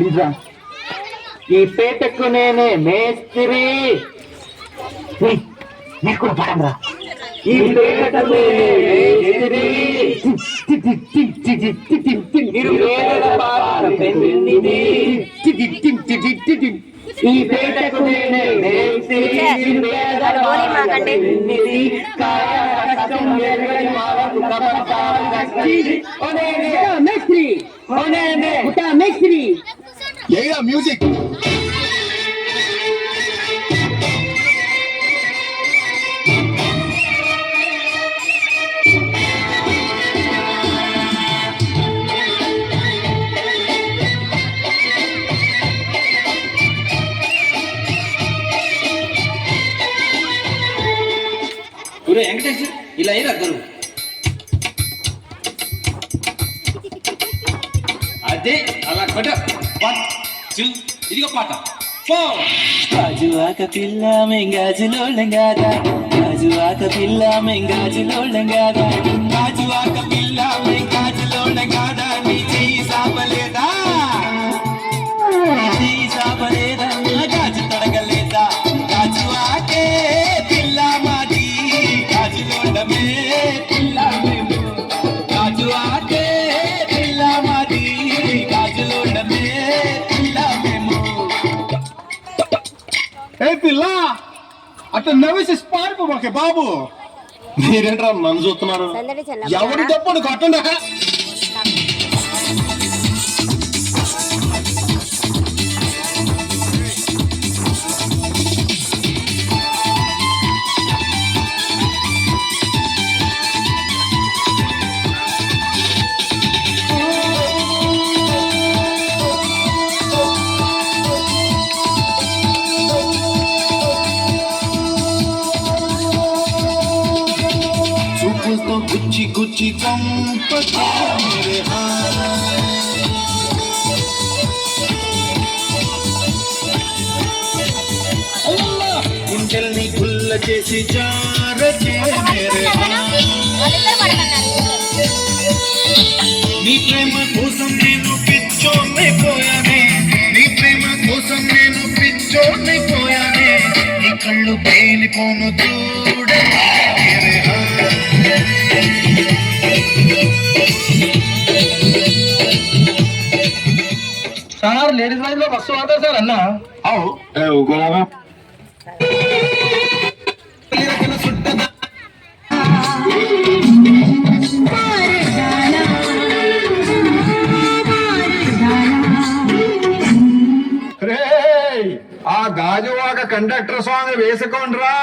ఈ పేటకు నేనే మేస్త్రి. నీకు కూడా పడంరా. ఈ పేటకు నేనే మేస్త్రి. ఈ పేటకు నేనే మేస్త్రి. మేస్త్రి మ్యూజిక్ వెంకటేష్ ఇలా అయ్యారు అద్దరు. అదే అలా కొట్ట. 1 2 ఇదిగో పాట. గాజువాక పిల్ల మెంగాజులో లంగాదా, గాజువాక పిల్ల మెంగాజులో లంగాదా, గాజువాక పిల్ల మెంగాజులో లంగాదా, నీ చెయ్యి సాపలేదా, చెయ్యి సాపలేదా, గాజు తొడగలేదా, గాజువాకే పిల్ల మాది, గాజులోడమే పిల్ల మేము, గాజువాకే పిల్ల మాది, గాజులోడమే పిల్ల మేము. ఏ పిల్ల అట్లా నవ్వేసి పారిపోమాకే బాబు. మీరేంట్రా నన్ను చూస్తున్నారు? ఎవరి తప్పుడు కొట్టండి. गुच्ची गुच्ची चंपके मेरे गुंडल्नी गुल्ल చేసి జారకే मेरे నీ ప్రేమ కోసం నేను పిచ్చోనైపోయానే, నీ ప్రేమ కోసం నేను పిచ్చోనైపోయానే, నీ కళ్ళు పేలిపోను చూడకే मेरे సార్ లేడీస్ వైజ్ లో బస్సు వాడతారు సార్ అన్న. ఆ గాజువాక కండక్టర్ సాంగ్ వేసుకోండ్రా.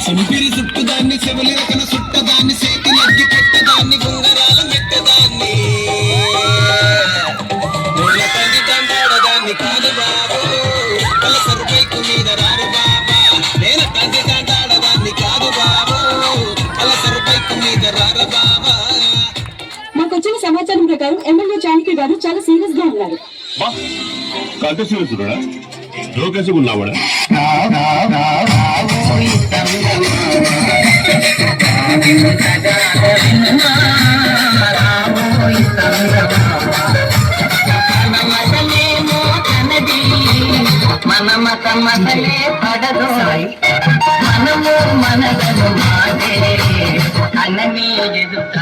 సింపిరి చుట్టుదాన్ని, చెవులి రకన చుట్టదాన్ని, చేతి నగ్గి పెట్టదాన్ని, గుంగరాల మెట్టదాన్ని, తల్లి తండాడదాన్ని కాదు బాబు, వాళ్ళ సరుపైకు మీద రారు బాబా, నేను తల్లి తండాడదాన్ని కాదు బాబు, వాళ్ళ సరుపైకు మీద రారు బాబా. మాకు వచ్చిన సమాచారం ప్రకారం ఎమ్మెల్యే జానకి గారు చాలా సీరియస్ గా ఉన్నారు. ఉన్నావాడా? మన మత మతలే పడదు, మనము మనలను మాదే అన్నమే ఎదుట